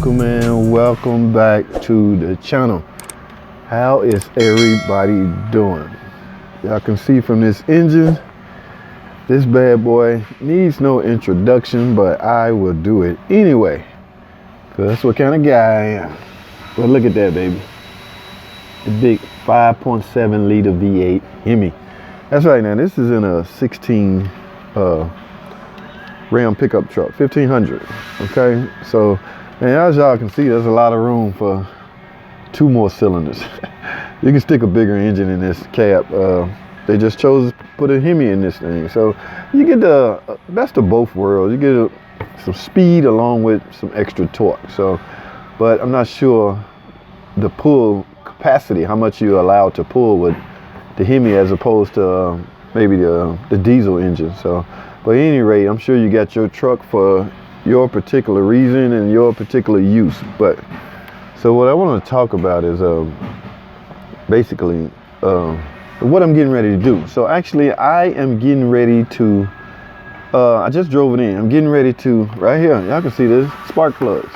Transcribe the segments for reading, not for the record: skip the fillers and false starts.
and welcome back to the channel. How is everybody doing? Y'all can see from this engine, this bad boy needs no introduction, but I will do it anyway, because that's what kind of guy I am. Well, look at that, baby. The big 5.7 liter V8 Hemi. That's right. Now this is in a 16 Ram pickup truck, 1500. Okay, so and as y'all can see, there's a lot of room for 2 more cylinders. You can stick a bigger engine in this cab. They just chose to put a Hemi in this thing, so you get the best of both worlds. You get some speed along with some extra torque. So, but I'm not sure the pull capacity, how much you're allowed to pull with the Hemi as opposed to maybe the diesel engine. So, but at any rate, I'm sure you got your truck for your particular reason and your particular use. But so what I want to talk about is basically what I'm getting ready to do. So actually, I am getting ready to. I just drove it in. I'm getting ready to, right here. Y'all can see this spark plugs.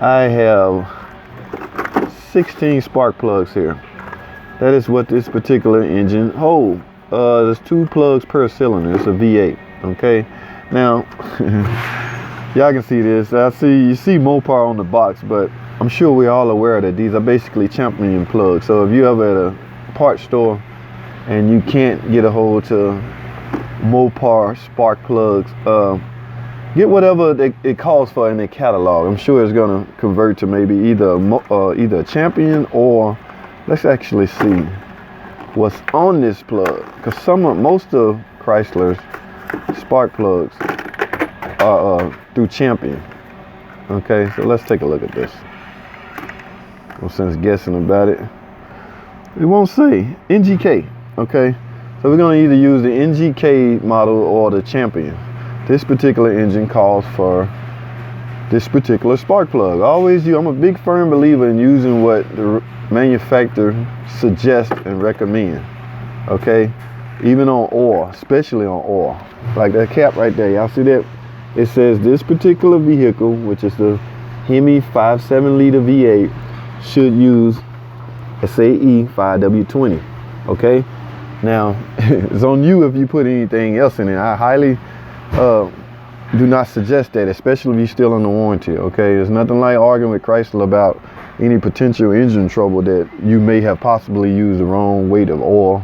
I have 16 spark plugs here. That is what this particular engine holds. There's 2 plugs per cylinder. It's a V8. Okay. Now, y'all can see this. You see Mopar on the box, but I'm sure we're all aware that these are basically champion plugs. So if you ever at a parts store and you can't get a hold to Mopar spark plugs, get whatever it calls for in their catalog. I'm sure it's gonna convert to maybe either a champion, or let's actually see what's on this plug, because most of Chrysler's spark plugs are through champion. Okay, so let's take a look at this. No sense guessing about it. It won't say NGK. Okay, so we're gonna either use the NGK model or the champion. This particular engine calls for this particular spark plug. I'm a big firm believer in using what the manufacturer suggests and recommend. Okay, even on oil, especially on oil. Like that cap right there, y'all see that? It says this particular vehicle, which is the Hemi 5.7 liter V8, should use SAE 5W20. Okay, now it's on you if you put anything else in it. I highly do not suggest that, especially if you're still under warranty. Okay, there's nothing like arguing with Chrysler about any potential engine trouble that you may have possibly used the wrong weight of oil.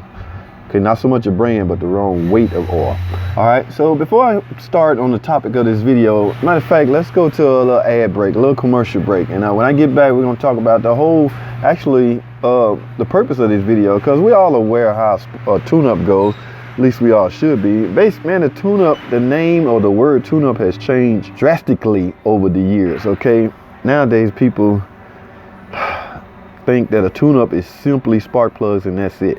Okay, not so much a brand, but the wrong weight of oil. All right, so before I start on the topic of this video, matter of fact, let's go to a little ad break, a little commercial break. And when I get back, we're gonna talk about the whole, actually, the purpose of this video, because we're all aware how a tune-up goes. At least we all should be. Man, the tune-up, the name or the word tune-up has changed drastically over the years. Okay, nowadays people think that a tune-up is simply spark plugs and that's it.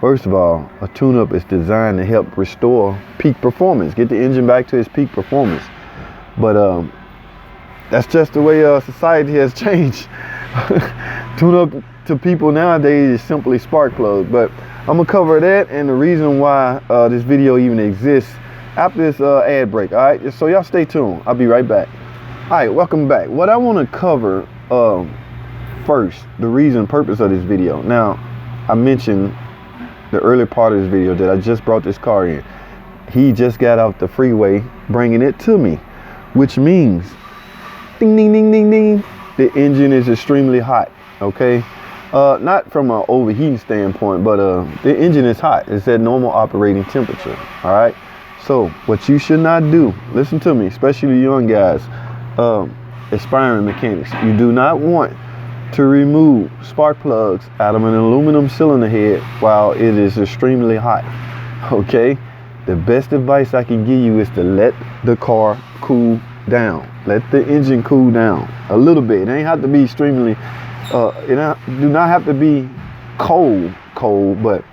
First of all, a tune-up is designed to help restore peak performance, get the engine back to its peak performance. But that's just the way society has changed. Tune-up to people nowadays is simply spark plugs. But I'm gonna cover that and the reason why this video even exists after this ad break. All right, so y'all stay tuned. I'll be right back. All right, welcome back. What I want to cover first, the purpose of this video. Now, I mentioned the early part of this video that I just brought this car in. He just got off the freeway bringing it to me, which means ding ding ding ding ding, the engine is extremely hot. Okay, not from an overheating standpoint, but the engine is hot. It's at normal operating temperature. All right, so what you should not do, listen to me, especially young guys, aspiring mechanics, you do not want to remove spark plugs out of an aluminum cylinder head while it is extremely hot. Okay, the best advice I can give you is to let the car cool down. Let the engine cool down a little bit. It ain't have to be extremely do not have to be cold, but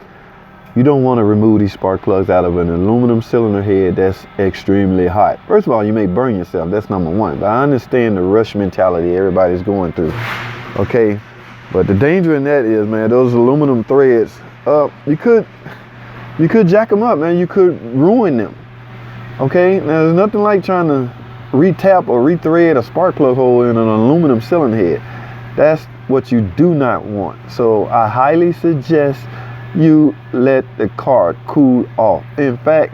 you don't want to remove these spark plugs out of an aluminum cylinder head that's extremely hot. First of all, you may burn yourself. That's number one. But I understand the rush mentality everybody's going through. Okay, but the danger in that is, man, those aluminum threads, you could jack them up, man. You could ruin them. Okay, now there's nothing like trying to re-tap or rethread a spark plug hole in an aluminum cylinder head. That's what you do not want. So I highly suggest you let the car cool off. In fact,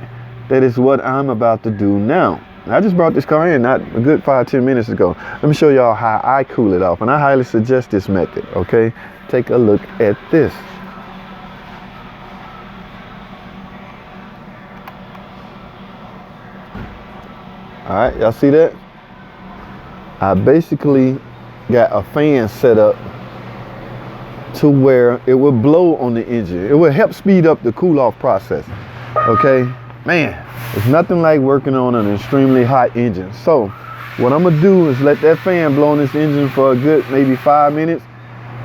that is what I'm about to do now. I just brought this car in not a good 5-10 minutes ago. Let me show y'all how I cool it off, and I highly suggest this method. Okay, take a look at this. All right, y'all see that? I basically got a fan set up to where it will blow on the engine. It will help speed up the cool off process. Okay, man, it's nothing like working on an extremely hot engine. So what I'm gonna do is let that fan blow on this engine for a good maybe 5 minutes.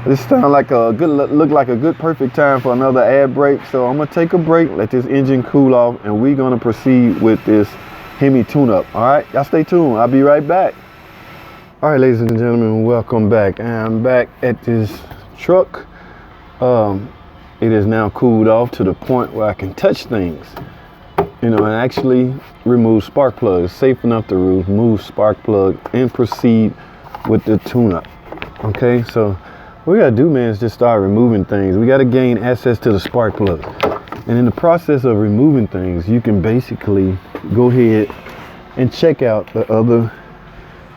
This sounds like a good, look like a good perfect time for another ad break. So I'm gonna take a break, let this engine cool off, and we're gonna proceed with this Hemi tune-up. All right, y'all stay tuned. I'll be right back. All right, ladies and gentlemen, welcome back. And I'm back at this truck. It is now cooled off to the point where I can touch things, you know, and actually remove spark plugs. Safe enough to remove spark plug and proceed with the tune-up. Okay, so what we gotta do, man, is just start removing things. We gotta gain access to the spark plug. And in the process of removing things, you can basically go ahead and check out the other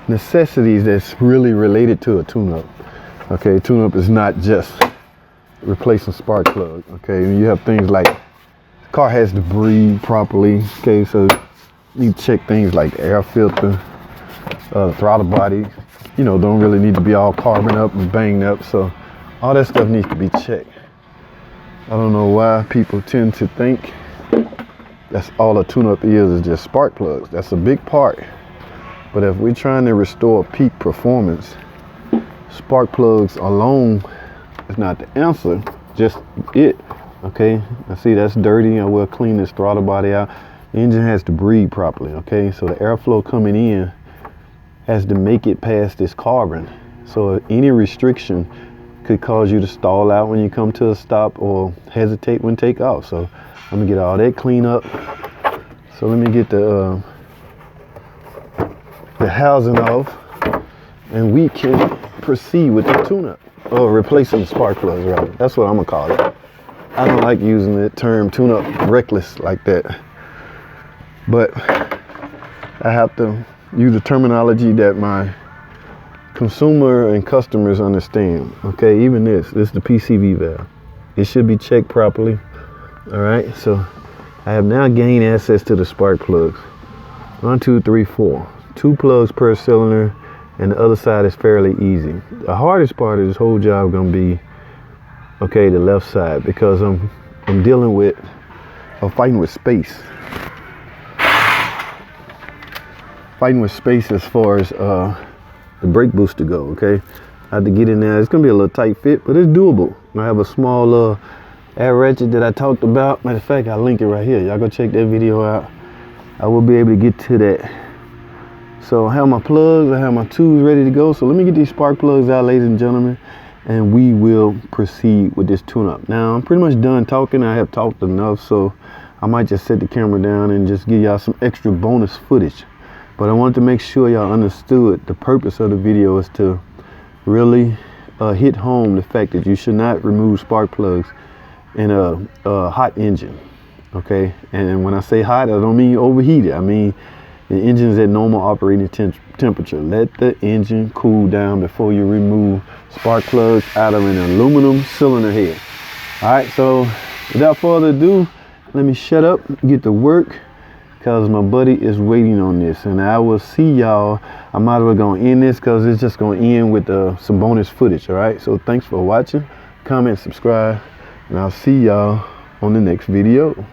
necessities that's really related to a tune-up. Okay, tune-up is not just replacing spark plug. Okay, you have things like the car has to breathe properly. Okay, so you check things like the air filter, throttle body. You know, don't really need to be all carbon up and banged up. So all that stuff needs to be checked. I don't know why people tend to think that's all a tune-up is just spark plugs. That's a big part. But if we're trying to restore peak performance, spark plugs alone is not the answer, just it. Okay, I see that's dirty. I will clean this throttle body out. The engine has to breathe properly. Okay, so the airflow coming in has to make it past this carbon. So any restriction could cause you to stall out when you come to a stop or hesitate when take off. So I'm gonna get all that cleaned up. So let me get the housing off, and we can proceed with the tune-up, or replacing the spark plugs, rather. That's what I'm gonna call it. I don't like using the term tune-up reckless like that, but I have to use the terminology that my consumer and customers understand. Okay, even this is the PCV valve. It should be checked properly. All right, so I have now gained access to the spark plugs. 1, 2, 3, 4. 2 plugs per cylinder, and the other side is fairly easy. The hardest part of this whole job gonna be, okay, the left side, because I'm dealing with, fighting with space. Fighting with space as far as the brake booster go. Okay, I have to get in there. It's gonna be a little tight fit, but it's doable. I have a small air ratchet that I talked about. Matter of fact, I'll link it right here. Y'all go check that video out. I will be able to get to that. So I have my plugs, I have my tools ready to go. So let me get these spark plugs out, ladies and gentlemen, and we will proceed with this tune-up. Now I'm pretty much done talking. I have talked enough, so I might just set the camera down and just give y'all some extra bonus footage. But I wanted to make sure y'all understood the purpose of the video is to really hit home the fact that you should not remove spark plugs in a hot engine. Okay, and when I say hot, I don't mean overheated. I mean the engine's at normal operating temperature. Let the engine cool down before you remove spark plugs out of an aluminum cylinder head. All right, so without further ado, let me shut up, get to work, because my buddy is waiting on this, and I will see y'all. I might as well go end this because it's just going to end with some bonus footage. All right, so thanks for watching. Comment, subscribe, and I'll see y'all on the next video.